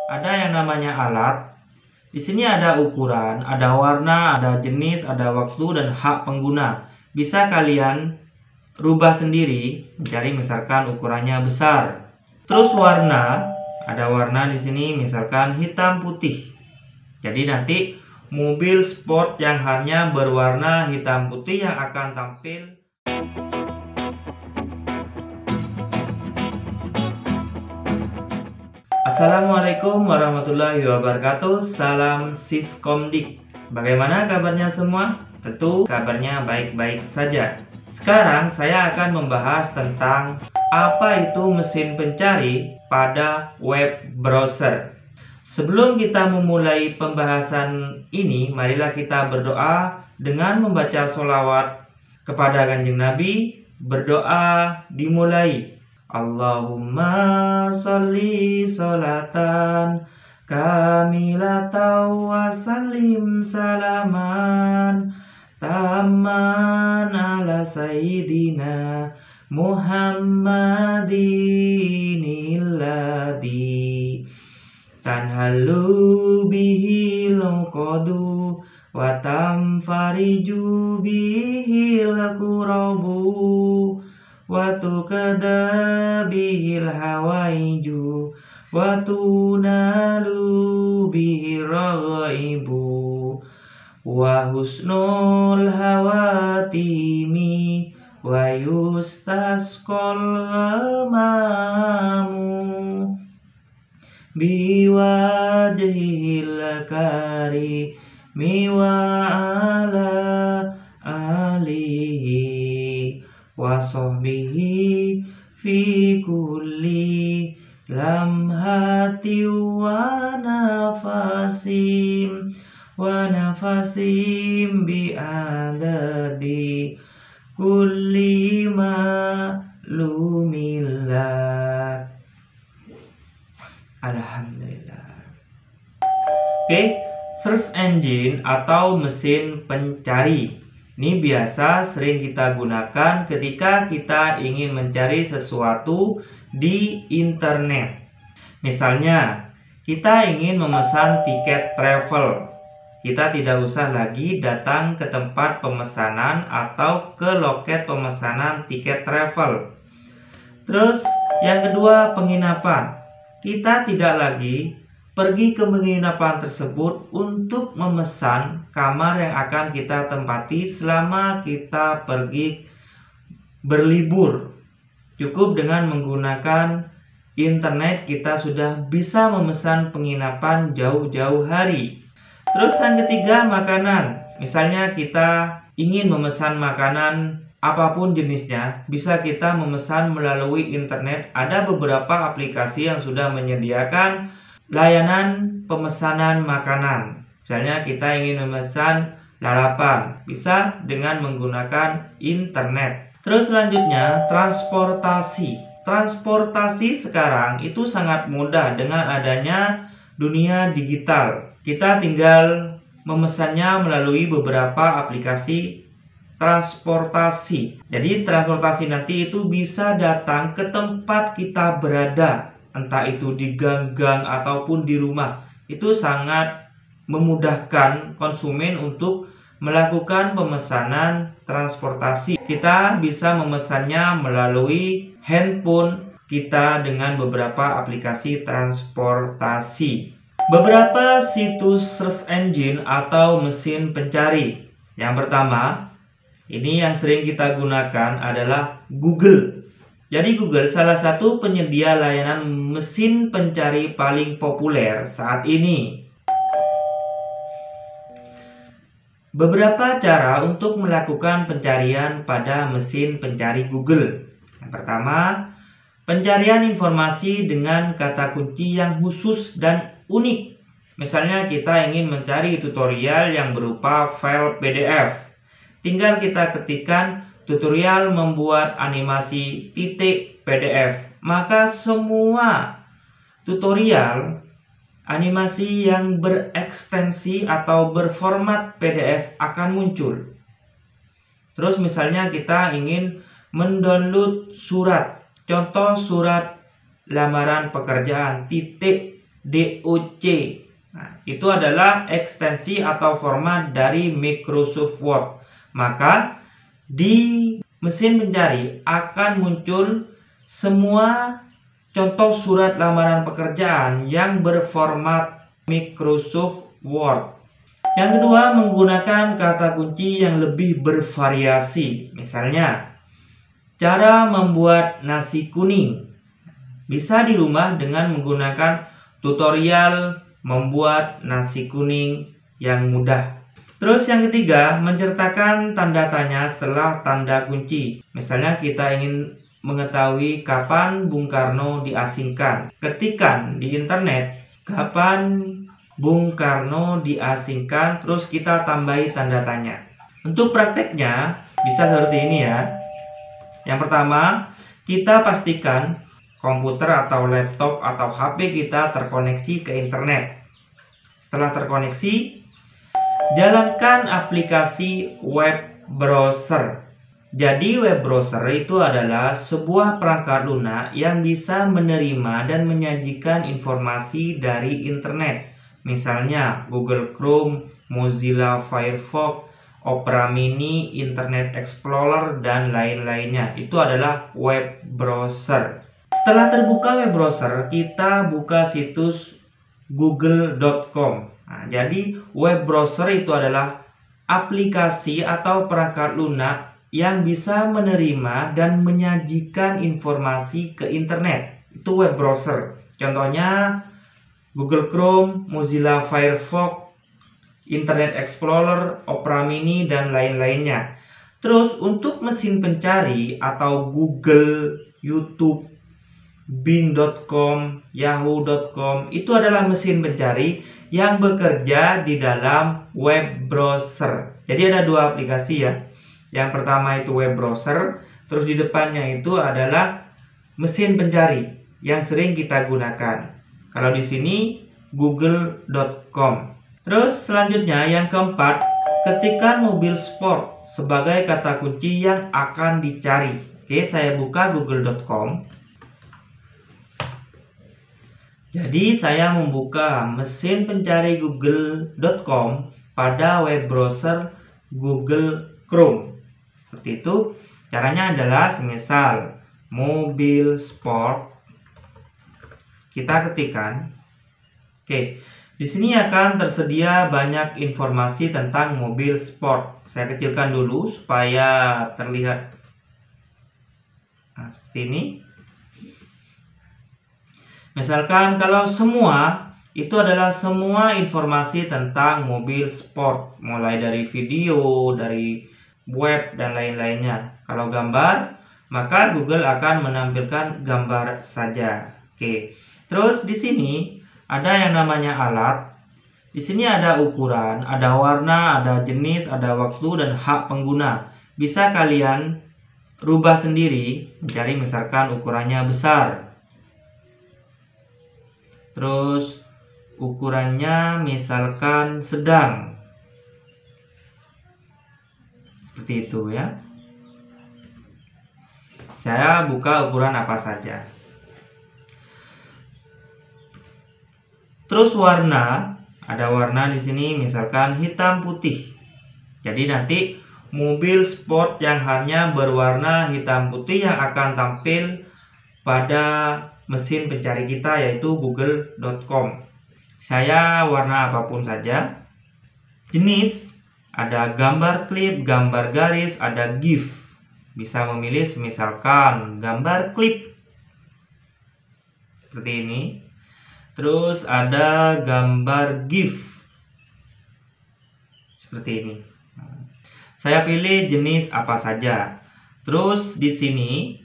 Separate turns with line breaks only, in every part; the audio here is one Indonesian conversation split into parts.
ada yang namanya alat. Di sini ada ukuran, ada warna, ada jenis, ada waktu, dan hak pengguna. Bisa kalian rubah sendiri, mencari misalkan ukurannya besar. Terus warna, ada warna di sini misalkan hitam putih. Jadi nanti mobil sport yang hanya berwarna hitam putih yang akan tampil. Assalamualaikum warahmatullahi wabarakatuh. Salam Siskomdik. Bagaimana kabarnya semua? Tentu kabarnya baik-baik saja. Sekarang saya akan membahas tentang apa itu mesin pencari pada web browser. Sebelum kita memulai pembahasan ini, marilah kita berdoa dengan membaca sholawat kepada Kanjeng Nabi. Berdoa dimulai. Allahumma sholli sholatan kamilatan wa sallim salaman tamman ala sayyidina Muhammadin illadhi tanhalu bihil qadu wa tamfariju bihil kurabu wa tuqada bihil hawaiju wa tunalu bihir ghaibu wa husnul hawatimi wa yustasqal ghamamu biwajhil karimi wa ala alihi wa sahbihi fi kulli lamhati wa nafasim bi adadi kulli ma'lumillah. Alhamdulillah. Oke, search engine atau mesin pencari. Ini biasa sering kita gunakan ketika kita ingin mencari sesuatu di internet. Misalnya, kita ingin memesan tiket travel. Kita tidak usah lagi datang ke tempat pemesanan atau ke loket pemesanan tiket travel. Terus, yang kedua, penginapan. Kita tidak lagi pergi ke penginapan tersebut untuk memesan kamar yang akan kita tempati selama kita pergi berlibur. Cukup dengan menggunakan internet kita sudah bisa memesan penginapan jauh-jauh hari. Terus yang ketiga, makanan. Misalnya kita ingin memesan makanan apapun jenisnya, bisa kita memesan melalui internet. Ada beberapa aplikasi yang sudah menyediakan layanan pemesanan makanan. Misalnya kita ingin memesan lalapan, bisa dengan menggunakan internet. Terus selanjutnya, transportasi. Transportasi sekarang itu sangat mudah dengan adanya dunia digital. Kita tinggal memesannya melalui beberapa aplikasi transportasi. Jadi transportasi nanti itu bisa datang ke tempat kita berada, entah itu di gang-gang ataupun di rumah. Itu sangat memudahkan konsumen untuk melakukan pemesanan transportasi. Kita bisa memesannya melalui handphone kita dengan beberapa aplikasi transportasi. Beberapa situs search engine atau mesin pencari. Yang pertama, ini yang sering kita gunakan adalah Google. Jadi Google salah satu penyedia layanan mesin pencari paling populer saat ini. Beberapa cara untuk melakukan pencarian pada mesin pencari Google. Yang pertama, pencarian informasi dengan kata kunci yang khusus dan unik. Misalnya kita ingin mencari tutorial yang berupa file PDF. Tinggal kita ketikkan tutorial membuat animasi .pdf, maka semua tutorial animasi yang berekstensi atau berformat PDF akan muncul. Terus misalnya kita ingin mendownload surat, contoh surat lamaran pekerjaan doc. Nah, itu adalah ekstensi atau format dari Microsoft Word. Maka di mesin pencari akan muncul semua contoh surat lamaran pekerjaan yang berformat Microsoft Word. Yang kedua, menggunakan kata kunci yang lebih bervariasi. Misalnya, cara membuat nasi kuning. Bisa di rumah dengan menggunakan tutorial membuat nasi kuning yang mudah. Terus yang ketiga, menceritakan tanda tanya setelah tanda kunci. Misalnya kita ingin mengetahui kapan Bung Karno diasingkan. Ketikkan di internet, kapan Bung Karno diasingkan, terus kita tambahi tanda tanya. Untuk prakteknya bisa seperti ini ya. Yang pertama, kita pastikan komputer atau laptop atau HP kita terkoneksi ke internet. Setelah terkoneksi, jalankan aplikasi web browser. Jadi web browser itu adalah sebuah perangkat lunak yang bisa menerima dan menyajikan informasi dari internet. Misalnya Google Chrome, Mozilla Firefox, Opera Mini, Internet Explorer, dan lain-lainnya. Itu adalah web browser. Setelah terbuka web browser, kita buka situs google.com. Nah, jadi web browser itu adalah aplikasi atau perangkat lunak yang bisa menerima dan menyajikan informasi ke internet. Itu web browser. Contohnya Google Chrome, Mozilla Firefox, Internet Explorer, Opera Mini, dan lain-lainnya. Terus untuk mesin pencari atau Google, YouTube, Bing.com, Yahoo.com itu adalah mesin pencari yang bekerja di dalam web browser. Jadi ada dua aplikasi ya. Yang pertama itu web browser, terus di depannya itu adalah mesin pencari yang sering kita gunakan. Kalau di sini google.com. Terus selanjutnya yang keempat, ketikkan mobil sport sebagai kata kunci yang akan dicari. Oke, saya buka google.com. Jadi saya membuka mesin pencari google.com pada web browser Google Chrome. Seperti itu. Caranya adalah semisal mobil sport, kita ketikkan. Oke, di sini akan tersedia banyak informasi tentang mobil sport. Saya kecilkan dulu supaya terlihat. Nah, seperti ini. Misalkan kalau semua itu adalah semua informasi tentang mobil sport, mulai dari video, dari web, dan lain-lainnya. Kalau gambar, maka Google akan menampilkan gambar saja. Oke. Terus di sini ada yang namanya alat. Di sini ada ukuran, ada warna, ada jenis, ada waktu, dan hak pengguna. Bisa kalian rubah sendiri, mencari misalkan ukurannya besar. Terus ukurannya misalkan sedang. Seperti itu ya. Saya buka ukuran apa saja. Terus warna, ada warna di sini misalkan hitam putih. Jadi nanti mobil sport yang hanya berwarna hitam putih yang akan tampil pada mesin pencari kita yaitu google.com. Saya warna apapun saja. Jenis, ada gambar klip, gambar garis, ada GIF. Bisa memilih misalkan gambar klip. Seperti ini. Terus ada gambar GIF. Seperti ini. Saya pilih jenis apa saja. Terus di sini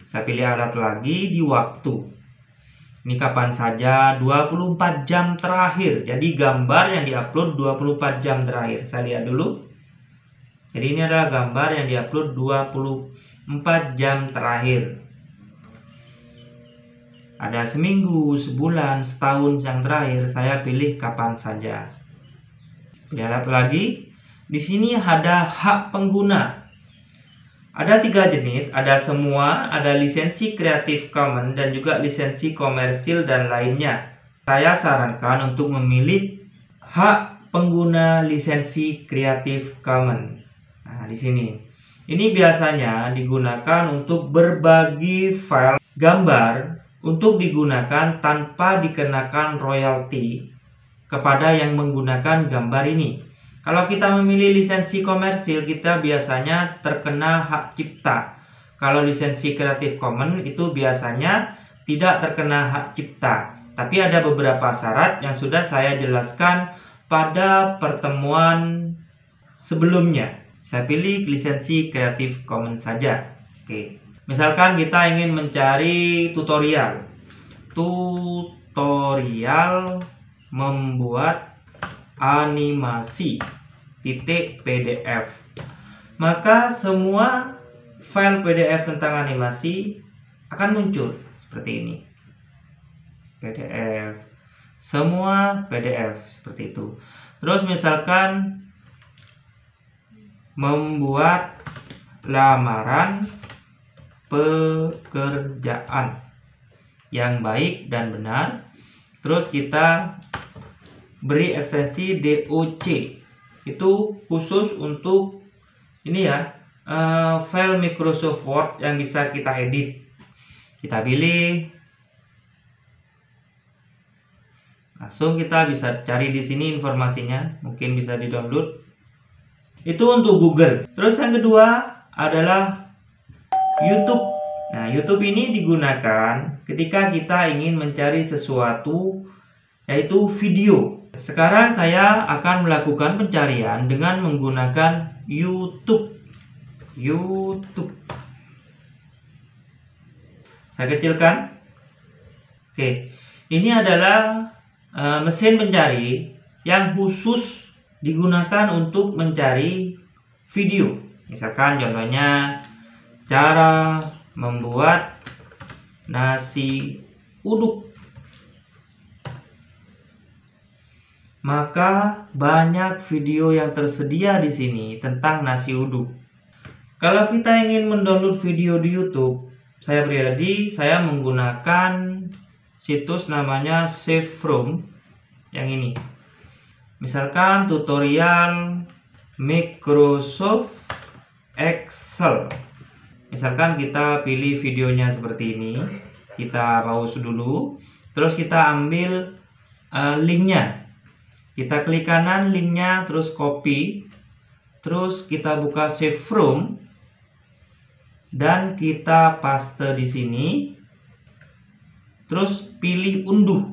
saya pilih alat lagi di waktu. Ini kapan saja, 24 jam terakhir. Jadi gambar yang diupload 24 jam terakhir. Saya lihat dulu. Jadi ini adalah gambar yang diupload 24 jam terakhir. Ada seminggu, sebulan, setahun yang terakhir. Saya pilih kapan saja. Lihat lagi. Di sini ada hak pengguna. Ada 3 jenis. Ada semua, ada lisensi Creative Commons, dan juga lisensi komersil dan lainnya. saya sarankan untuk memilih hak pengguna lisensi Creative Commons. Nah, di sini. Ini biasanya digunakan untuk berbagi file gambar untuk digunakan tanpa dikenakan royalti kepada yang menggunakan gambar ini. Kalau kita memilih lisensi komersil, kita biasanya terkena hak cipta. Kalau lisensi Creative Commons itu biasanya tidak terkena hak cipta. Tapi ada beberapa syarat yang sudah saya jelaskan pada pertemuan sebelumnya. Saya pilih lisensi Creative Commons saja. Oke. Misalkan kita ingin mencari tutorial membuat animasi .pdf. Maka semua file PDF tentang animasi akan muncul seperti ini. PDF. Semua PDF seperti itu. Terus misalkan membuat lamaran pekerjaan yang baik dan benar. Terus kita beri ekstensi DOC. Itu khusus untuk ini ya, file Microsoft Word yang bisa kita edit. Kita pilih. Langsung kita bisa cari di sini informasinya, mungkin bisa di-download. Itu untuk Google. Terus yang kedua adalah YouTube. Nah, YouTube ini digunakan ketika kita ingin mencari sesuatu, yaitu video. Sekarang saya akan melakukan pencarian dengan menggunakan YouTube. Saya kecilkan. Oke, ini adalah mesin pencari yang khusus digunakan untuk mencari video. Misalkan contohnya cara membuat nasi uduk. Maka banyak video yang tersedia di sini tentang nasi uduk. Kalau kita ingin mendownload video di YouTube, saya pribadi menggunakan situs namanya Save From yang ini. Misalkan tutorial Microsoft Excel. Misalkan kita pilih videonya seperti ini, kita pause dulu, terus kita ambil linknya, kita klik kanan linknya, terus copy, terus kita buka Save From dan kita paste di sini, terus pilih unduh.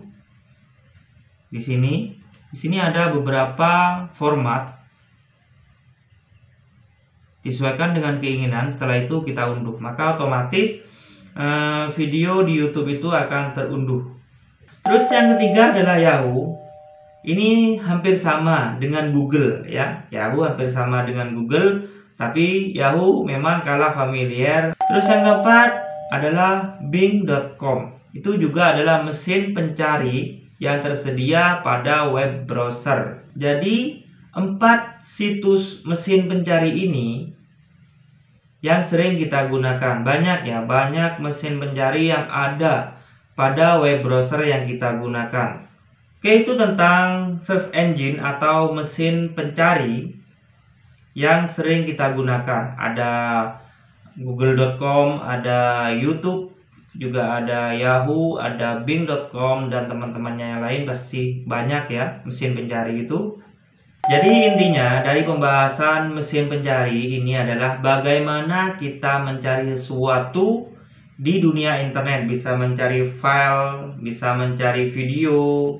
Di sini ada beberapa format. Disesuaikan dengan keinginan. Setelah itu kita unduh, maka otomatis video di YouTube itu akan terunduh. Terus yang ketiga adalah Yahoo. Ini hampir sama dengan Google ya. Yahoo hampir sama dengan Google, tapi Yahoo memang kalah familiar. Terus yang keempat adalah Bing.com. Itu juga adalah mesin pencari yang tersedia pada web browser. Jadi 4 situs mesin pencari ini yang sering kita gunakan. Banyak mesin pencari yang ada pada web browser yang kita gunakan. Oke, itu tentang search engine atau mesin pencari yang sering kita gunakan. Ada google.com, ada YouTube, juga ada Yahoo, ada Bing.com, dan teman-temannya yang lain pasti banyak ya mesin pencari itu. Jadi intinya dari pembahasan mesin pencari ini adalah bagaimana kita mencari sesuatu di dunia internet. Bisa mencari file, bisa mencari video,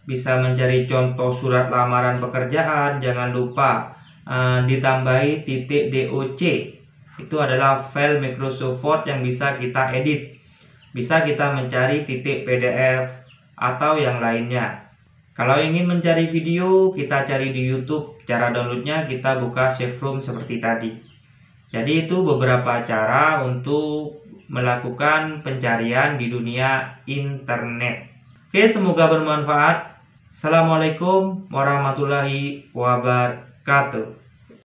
bisa mencari contoh surat lamaran pekerjaan. Jangan lupa ditambahi .doc. Itu adalah file Microsoft Word yang bisa kita edit. Bisa kita mencari .pdf atau yang lainnya. Kalau ingin mencari video, kita cari di YouTube. Cara downloadnya kita buka Save From seperti tadi. Jadi itu beberapa cara untuk melakukan pencarian di dunia internet. Oke, semoga bermanfaat. Assalamualaikum warahmatullahi wabarakatuh.